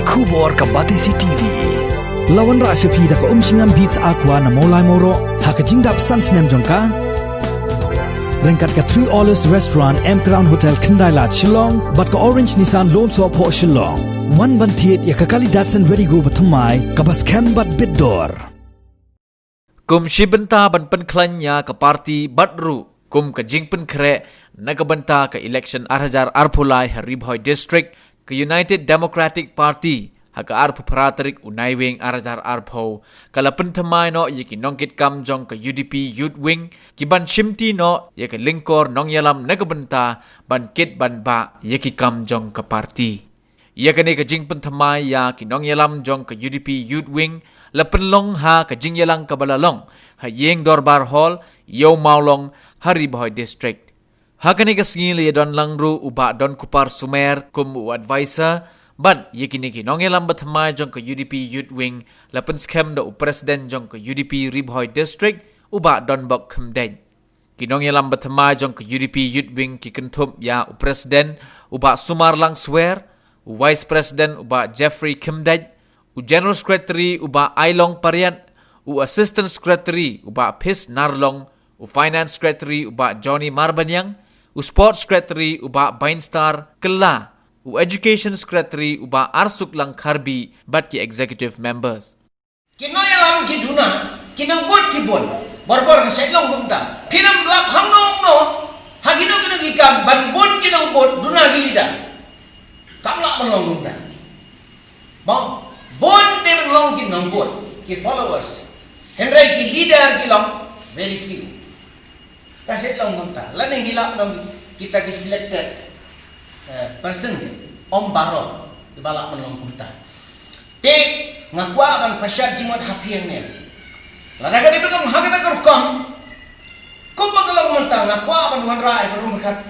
Kubor ka Batisi TV. Lawan ra sepi da ka singam beats aqua na molai moro ha ka jingdap sans nem jongka. Rengkat ka 3 Olives Restaurant M Crown Hotel Kendai Lat Shillong bat ka Orange Nissan Loan So Po Shillong. One ban thiet ya ka kali Datsun Ready Go bathamai ka bas kem bat bidor. Kum shibenta ban penklanya ke parti Badru kum ke jingpen kre nagabenta ke election Arhajar Arpulai Haribhoi District ke United Democratic Party haka Arpu Praterik Unaiwing Arhajar Arpo kala pentamai no yaki nongkit kam jong ke UDP Youth Wing kiban shimti no yaki lingkor nong yalam nagabenta ban kit ban ba yaki kam jong ke parti. Yakani ke jingpen tamai ya ki nong yalam jong ke UDP Youth Wing Lepenlong ha ke jingyalang kabalalong ha yeng dorbar hall yo maulong Haribhoi District. Ha kani ke singil ya don langru uba don kupar sumer kum u advisor ban yekini ki nongelam bathamai jong ke UDP Youth Wing lepen scam da u president jong ke UDP Ribhoi District uba don bok kemden. Ki nongelam bathamai jong ke UDP Youth Wing ki kentup ya u president uba Sumar Lang Swear, u vice president uba Jeffrey Kimdej, u General Secretary uba Ailong Pariat, u Assistant Secretary uba Pis Narlong, u Finance Secretary uba Johnny Marbanyang, u Sports Secretary uba Bainstar Kela, u Education Secretary uba Arsuk Lang Karbi bat ki executive members. Kinoy alam kiduna, kinambot kibon, barbor ka setlong gumta, kinamlap hamnong no, hagino kinagikam, banbon kinambot, duna gilida, kamlak manlong gumta. Bang, bon dem long ki nambot, ki followers, henry ki leader ki long, very few. Kasi long gumta, laning gilap nong kita ki selected person Om Barot di balak manlong gumta. Te ngakwa ban pasyat jimot hapian ne. Ladaga di betul hagata kerkom. Kuma kalau mentang ngakwa ban wanra ai berum kat.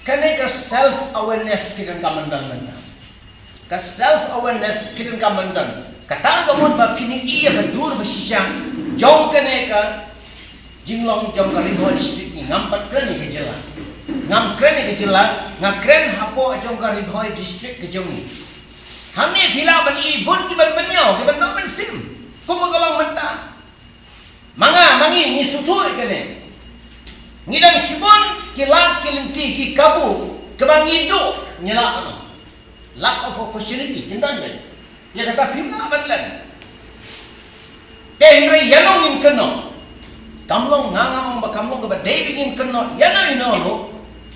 Kane ka self awareness kidan kamandan mentang. Ka self awareness kidan kamandan. Kata gamon ba kini iya ka dur basisang jong kane ka jinglong jong ka Ribhoi District ni ngampat kreni ke jela. Ngam kreni ke jela, ngakren hapo jong ka Ribhoi District ke jong ni. Hamni bila ban ibun ki ban benyau ki ban no ban sim. Kuma kalau mentang. Manga mangi ni susul kene. Ngidang sibon kilat kilinti ki kabu kebangido nyelak ano. Lack of opportunity kindan ben. Ya kata pima banlan. Tehre yanong in keno. Kamlong nangam ba kamlong ka ba day bingin keno yanong ino.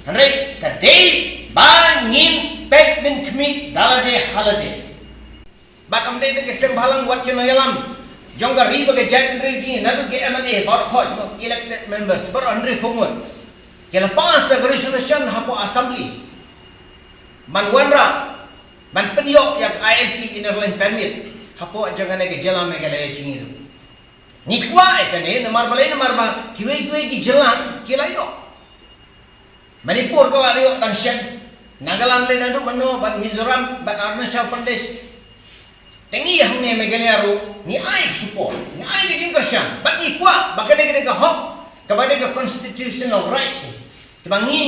Henry ka day bangin pek bin kmi dalade halade. Bakam day te kestem balang wat keno yalam. Jongga riba ke jandri ki nadu ke MLA bar khoj elected members bar andre fongon. Ke lepas da resolution hapo assembly. Manwanra ban penyok yang ILP inner line permit hapo jangan ke jalan me gale cingir. Nikwa ekane namar balai namar ba kiwe ki jalan kilayo. Manipur ko layo dan syen Nagaland le nadu mano ban Mizoram ban Arunachal Pradesh. Tengi yang ni megaliaru ni ai support ni ai dijing kersan bat ni kuat bakade ke hok kepada ke constitutional right kebangi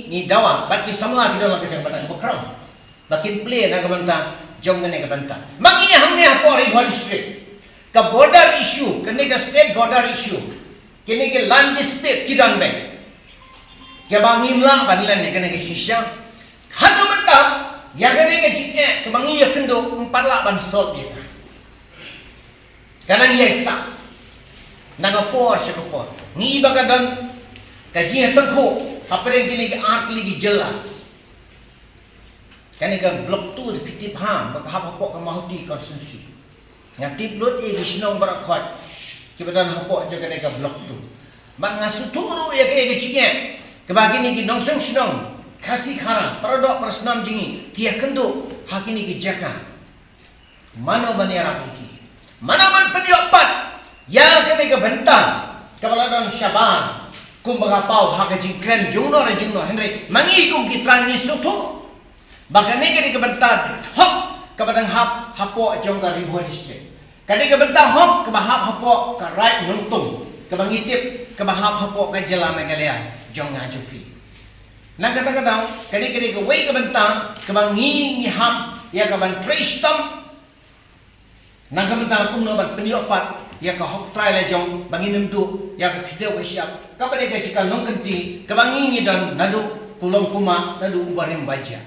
ni dawa bat ki samla ki dalam kejang batang bokram bakin play na kabanta jong ne kabanta mangi hamne hapo Ribhoi District ke border issue kene ke state border issue kene ke land dispute kidan be kebangi mlang banlan ne kene ke shisha hadu banta yang kene ke ciknya kebangi ya kendo 4 ban sol dia. Karena yesa. Nangapor sekopor. Ni bagadan kajian tengko hapre kene ke artli gi jela. Kene ke blok tu piti pham bak hapok ke mahuti konstitusi. Ngati blot e gisnong barakhot. Kebadan hapok je kene ke blok tu. Ban ngasuturu ya ke ciknya. Kebagini ki nongsong sinong kasih khana paradok prasnam jingi kia kendo hakini ki jaka mano baniara iki mana man penyopat ya kene ke bentang kepala Syaban kum bagapau hak jingkren jungno re jungno Henry mangi kum ki trangi sutu bakane kene ke bentang hok kepada hap hapo jongga Ribhoi District kene ke bentang hok ke bahap hapo ke right nuntung ke bangitip ke bahap hapo ke jela megalia jongga jufi. Nang kata-kata, kali-kali ke wei ke bentang, ke bangi ngiham, ya ke ban trace tam, Nang kementang kum no ban penyopat ya ka hok trai la jong bangin nemdu ya ka khiteu ka siap ka bade ka cikal nong kenti ka bangingi dan nadu pulong kuma nadu ubarim baja